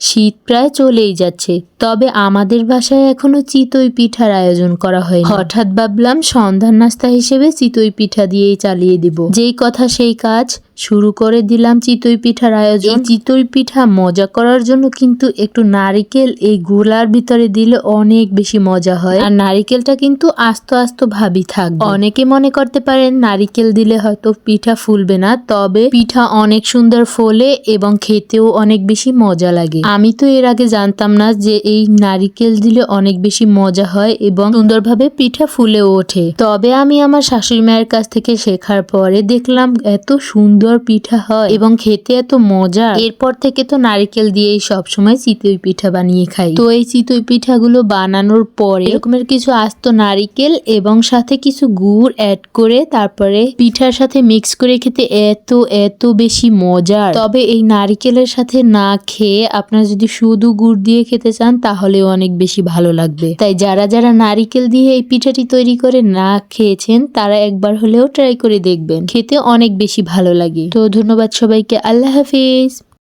শীত প্রায় চলেই যাচ্ছে, তবে আমাদের বাসায় এখনো চিতই পিঠার আয়োজন করা হয়নি। হঠাৎ ভাবলাম সন্ধ্যার নাস্তা হিসেবে চিতই পিঠা দিয়েই চালিয়ে দিব। যেই কথা সেই কাজ, শুরু করে দিলাম চিতই পিঠার আয়োজন। চিতই পিঠা মজা করার জন্য কিন্তু একটু নারিকেল এই গুলার ভিতরে দিলে অনেক বেশি মজা হয়। আর নারিকেলটা কিন্তু আস্ত আস্ত ভাবি থাকবে। অনেকে মনে করতে পারেন নারিকেল দিলে হয়তো পিঠা ফুলবে না, তবে পিঠা অনেক সুন্দর ফোলে এবং খেতেও অনেক বেশি মজা লাগে। আমি তো এর আগে জানতাম না যে এই নারিকেল দিলে অনেক বেশি মজা হয় এবং সুন্দরভাবে পিঠা ফুলেও ওঠে। তবে আমি আমার শাশুড়ি মায়ের কাছ থেকে শেখার পরে দেখলাম এত সুন্দর পিঠা হয় এবং খেতে এত মজা। এরপর থেকে তো নারিকেল দিয়েই সবসময় চিতই পিঠা বানিয়ে খাই। তো এই চিতই পিঠাগুলো বানানোর পরে এরকমের কিছু আস্ত নারিকেল এবং সাথে কিছু গুড় অ্যাড করে তারপরে পিঠার সাথে মিক্স করে খেতে এত বেশি মজার। তবে এই নারিকেলের সাথে না খেয়ে আপনারা যদি শুধু গুড় দিয়ে খেতে চান তাহলেও অনেক বেশি ভালো লাগবে। তাই যারা যারা নারিকেল দিয়ে এই পিঠাটি তৈরি করে না খেয়েছেন তারা একবার হলেও ট্রাই করে দেখবেন, খেতে অনেক বেশি ভালো লাগে। তো ধন্যবাদ সবাইকে, আল্লাহ হাফিজ।